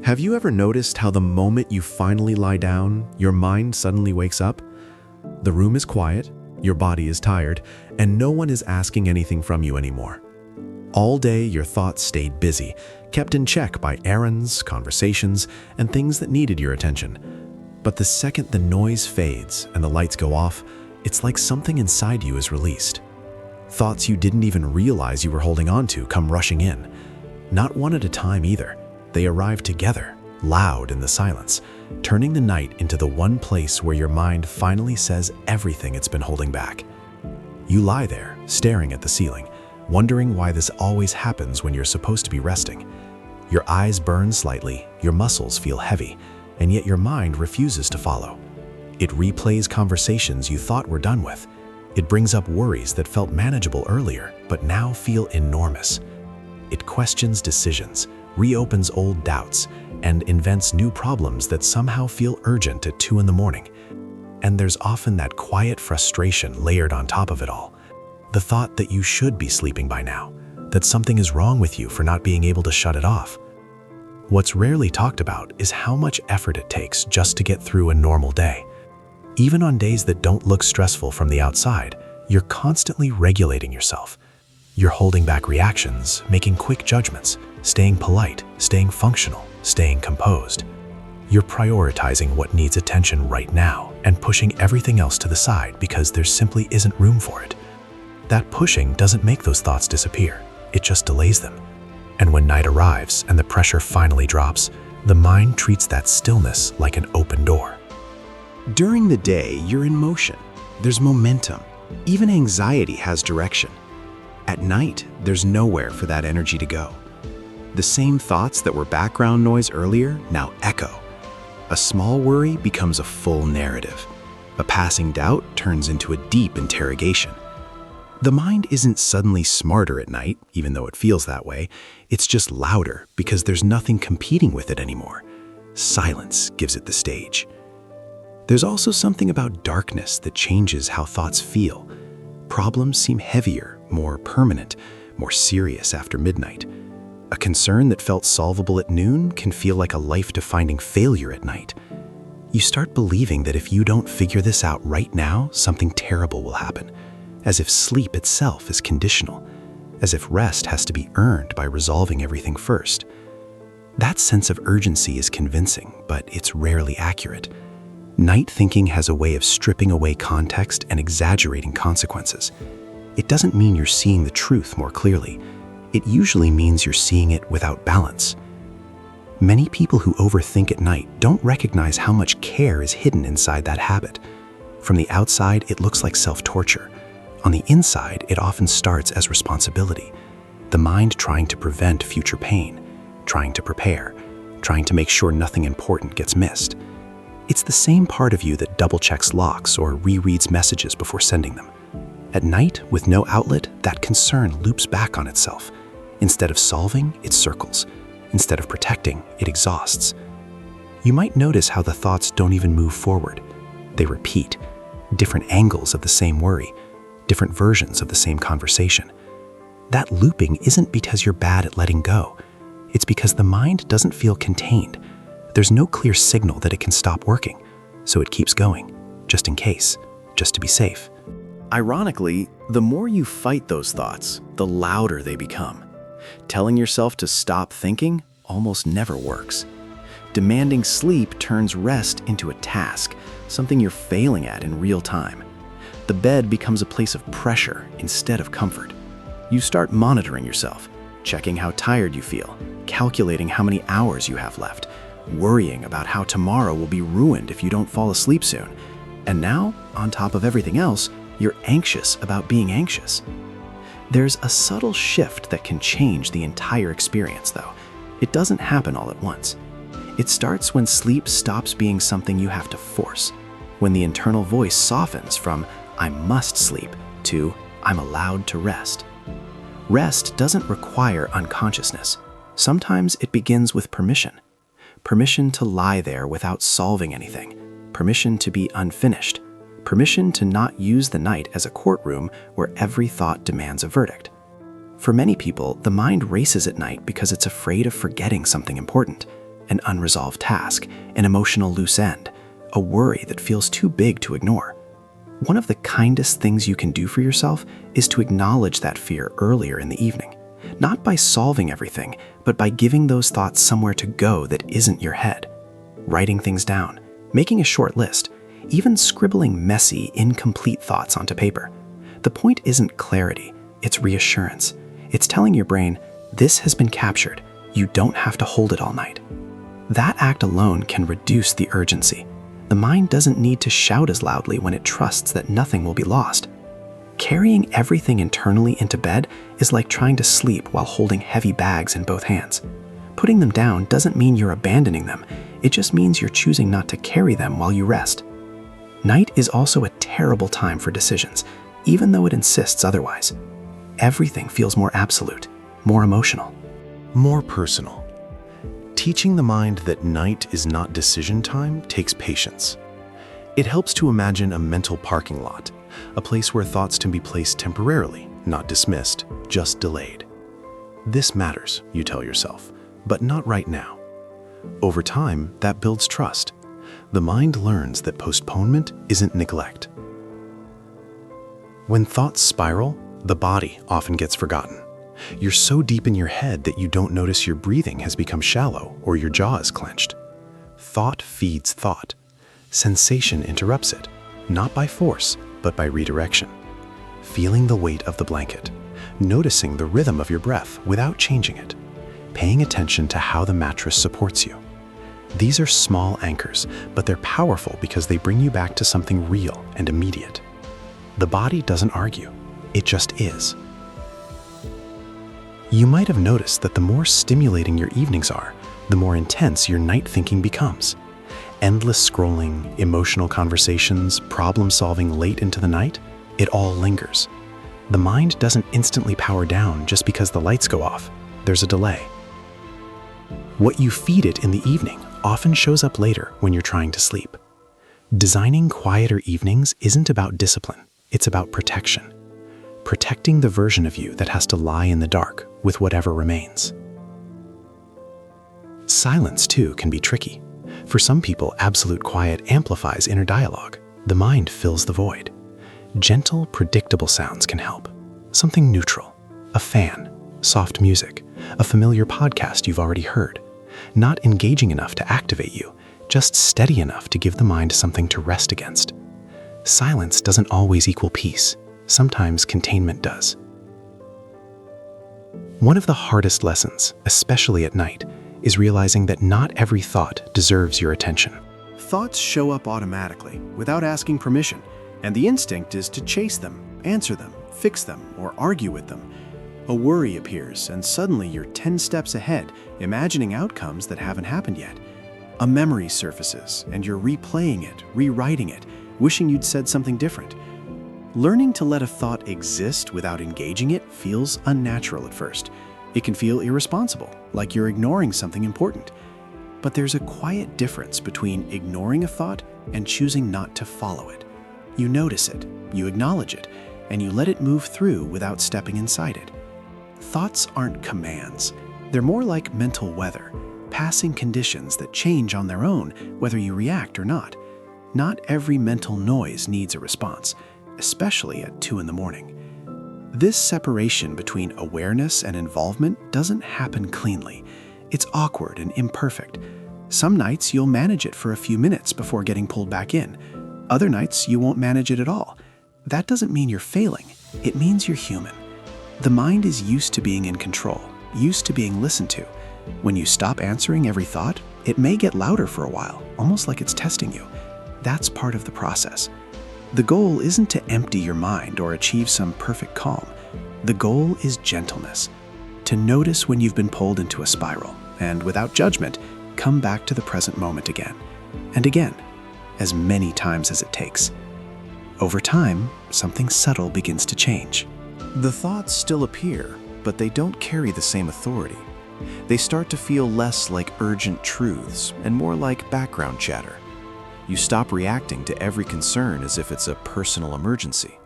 Have you ever noticed how the moment you finally lie down, your mind suddenly wakes up? The room is quiet, your body is tired, and no one is asking anything from you anymore. All day, your thoughts stayed busy, kept in check by errands, conversations, and things that needed your attention. But the second the noise fades and the lights go off, it's like something inside you is released. Thoughts you didn't even realize you were holding on to come rushing in. Not one at a time either. They arrive together, loud in the silence, turning the night into the one place where your mind finally says everything it's been holding back. You lie there, staring at the ceiling, wondering why this always happens when you're supposed to be resting. Your eyes burn slightly, your muscles feel heavy, and yet your mind refuses to follow. It replays conversations you thought were done with. It brings up worries that felt manageable earlier, but now feel enormous. It questions decisions, reopens old doubts, and invents new problems that somehow feel urgent at 2 in the morning. And there's often that quiet frustration layered on top of it all. The thought that you should be sleeping by now, that something is wrong with you for not being able to shut it off. What's rarely talked about is how much effort it takes just to get through a normal day. Even on days that don't look stressful from the outside, you're constantly regulating yourself. You're holding back reactions, making quick judgments, staying polite, staying functional, staying composed. You're prioritizing what needs attention right now and pushing everything else to the side because there simply isn't room for it. That pushing doesn't make those thoughts disappear, it just delays them. And when night arrives and the pressure finally drops, the mind treats that stillness like an open door. During the day, you're in motion. There's momentum. Even anxiety has direction. At night, there's nowhere for that energy to go. The same thoughts that were background noise earlier now echo. A small worry becomes a full narrative. A passing doubt turns into a deep interrogation. The mind isn't suddenly smarter at night, even though it feels that way. It's just louder because there's nothing competing with it anymore. Silence gives it the stage. There's also something about darkness that changes how thoughts feel. Problems seem heavier, more permanent, more serious after midnight. A concern that felt solvable at noon can feel like a life-defining failure at night. You start believing that if you don't figure this out right now, something terrible will happen, as if sleep itself is conditional, as if rest has to be earned by resolving everything first. That sense of urgency is convincing, but it's rarely accurate. Night thinking has a way of stripping away context and exaggerating consequences. It doesn't mean you're seeing the truth more clearly. It usually means you're seeing it without balance. Many people who overthink at night don't recognize how much care is hidden inside that habit. From the outside, it looks like self-torture. On the inside, it often starts as responsibility. The mind trying to prevent future pain, trying to prepare, trying to make sure nothing important gets missed. It's the same part of you that double-checks locks or rereads messages before sending them. At night, with no outlet, that concern loops back on itself. Instead of solving, it circles. Instead of protecting, it exhausts. You might notice how the thoughts don't even move forward. They repeat, different angles of the same worry, different versions of the same conversation. That looping isn't because you're bad at letting go. It's because the mind doesn't feel contained. There's no clear signal that it can stop working, so it keeps going, just in case, just to be safe. Ironically, the more you fight those thoughts, the louder they become. Telling yourself to stop thinking almost never works. Demanding sleep turns rest into a task, something you're failing at in real time. The bed becomes a place of pressure instead of comfort. You start monitoring yourself, checking how tired you feel, calculating how many hours you have left, worrying about how tomorrow will be ruined if you don't fall asleep soon. And now, on top of everything else, you're anxious about being anxious. There's a subtle shift that can change the entire experience, though. It doesn't happen all at once. It starts when sleep stops being something you have to force, when the internal voice softens from "I must sleep" to "I'm allowed to rest." Rest doesn't require unconsciousness. Sometimes it begins with permission. Permission to lie there without solving anything. Permission to be unfinished. Permission to not use the night as a courtroom where every thought demands a verdict. For many people, the mind races at night because it's afraid of forgetting something important. an unresolved task, an emotional loose end, a worry that feels too big to ignore. One of the kindest things you can do for yourself is to acknowledge that fear earlier in the evening, not by solving everything, but by giving those thoughts somewhere to go that isn't your head. Writing things down, making a short list, even scribbling messy, incomplete thoughts onto paper. The point isn't clarity, it's reassurance. It's telling your brain, this has been captured, you don't have to hold it all night. That act alone can reduce the urgency. The mind doesn't need to shout as loudly when it trusts that nothing will be lost. Carrying everything internally into bed is like trying to sleep while holding heavy bags in both hands. Putting them down doesn't mean you're abandoning them, it just means you're choosing not to carry them while you rest. Night is also a terrible time for decisions, even though it insists otherwise. Everything feels more absolute, more emotional, more personal. Teaching the mind that night is not decision time takes patience. It helps to imagine a mental parking lot, a place where thoughts can be placed temporarily, not dismissed, just delayed. This matters, you tell yourself, but not right now. Over time, that builds trust. The mind learns that postponement isn't neglect. When thoughts spiral, the body often gets forgotten. You're so deep in your head that you don't notice your breathing has become shallow or your jaw is clenched. Thought feeds thought. Sensation interrupts it, not by force, but by redirection. Feeling the weight of the blanket, noticing the rhythm of your breath without changing it, paying attention to how the mattress supports you. These are small anchors, but they're powerful because they bring you back to something real and immediate. The body doesn't argue, it just is. You might have noticed that the more stimulating your evenings are, the more intense your night thinking becomes. Endless scrolling, emotional conversations, problem solving late into the night, it all lingers. The mind doesn't instantly power down just because the lights go off. There's a delay. What you feed it in the evening often shows up later when you're trying to sleep. Designing quieter evenings isn't about discipline, it's about protection. Protecting the version of you that has to lie in the dark with whatever remains. Silence, too, can be tricky. For some people, absolute quiet amplifies inner dialogue. The mind fills the void. Gentle, predictable sounds can help. Something neutral, a fan, soft music, a familiar podcast you've already heard. Not engaging enough to activate you, just steady enough to give the mind something to rest against. Silence doesn't always equal peace. Sometimes containment does. One of the hardest lessons, especially at night, is realizing that not every thought deserves your attention. Thoughts show up automatically, without asking permission, and the instinct is to chase them, answer them, fix them, or argue with them. A worry appears, and suddenly you're 10 steps ahead, imagining outcomes that haven't happened yet. A memory surfaces, and you're replaying it, rewriting it, wishing you'd said something different. Learning to let a thought exist without engaging it feels unnatural at first. It can feel irresponsible, like you're ignoring something important. But there's a quiet difference between ignoring a thought and choosing not to follow it. You notice it, you acknowledge it, and you let it move through without stepping inside it. Thoughts aren't commands. They're more like mental weather, passing conditions that change on their own whether you react or not. Not every mental noise needs a response, especially at 2 in the morning. This separation between awareness and involvement doesn't happen cleanly. It's awkward and imperfect. Some nights you'll manage it for a few minutes before getting pulled back in. Other nights you won't manage it at all. That doesn't mean you're failing. It means you're human. The mind is used to being in control, used to being listened to. When you stop answering every thought, it may get louder for a while, almost like it's testing you. That's part of the process. The goal isn't to empty your mind or achieve some perfect calm. The goal is gentleness. To notice when you've been pulled into a spiral, and without judgment, come back to the present moment again, and again, as many times as it takes. Over time, something subtle begins to change. The thoughts still appear, but they don't carry the same authority. They start to feel less like urgent truths and more like background chatter. You stop reacting to every concern as if it's a personal emergency.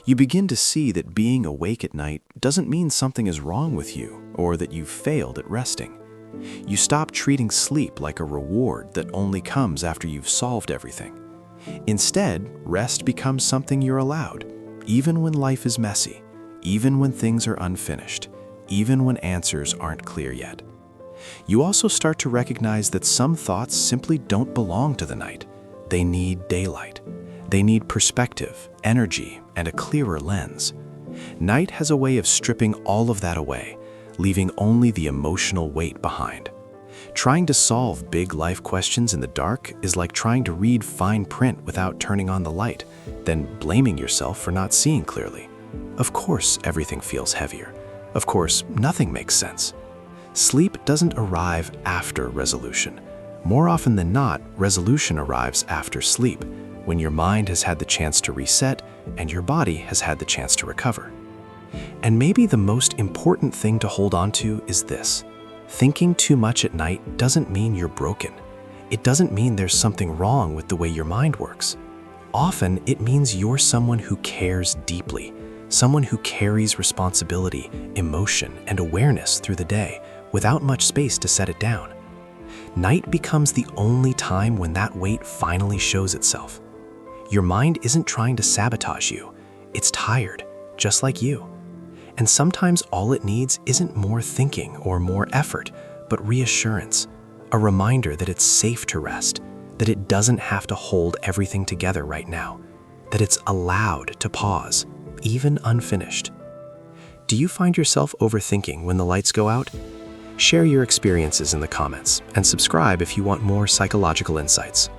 You begin to see that being awake at night doesn't mean something is wrong with you or that you've failed at resting. You stop treating sleep like a reward that only comes after you've solved everything. Instead, rest becomes something you're allowed, even when life is messy, even when things are unfinished, even when answers aren't clear yet. You also start to recognize that some thoughts simply don't belong to the night. They need daylight. They need perspective, energy, and a clearer lens. Night has a way of stripping all of that away, leaving only the emotional weight behind. Trying to solve big life questions in the dark is like trying to read fine print without turning on the light, then blaming yourself for not seeing clearly. Of course, everything feels heavier. Of course, nothing makes sense. Sleep doesn't arrive after resolution. More often than not, resolution arrives after sleep, when your mind has had the chance to reset and your body has had the chance to recover. And maybe the most important thing to hold on to is this. Thinking too much at night doesn't mean you're broken. It doesn't mean there's something wrong with the way your mind works. Often, it means you're someone who cares deeply, someone who carries responsibility, emotion, and awareness through the day without much space to set it down. Night becomes the only time when that weight finally shows itself. Your mind isn't trying to sabotage you. It's tired, just like you. And sometimes all it needs isn't more thinking or more effort, but reassurance, a reminder that it's safe to rest, that it doesn't have to hold everything together right now, that it's allowed to pause, even unfinished. Do you find yourself overthinking when the lights go out? Share your experiences in the comments and subscribe if you want more psychological insights.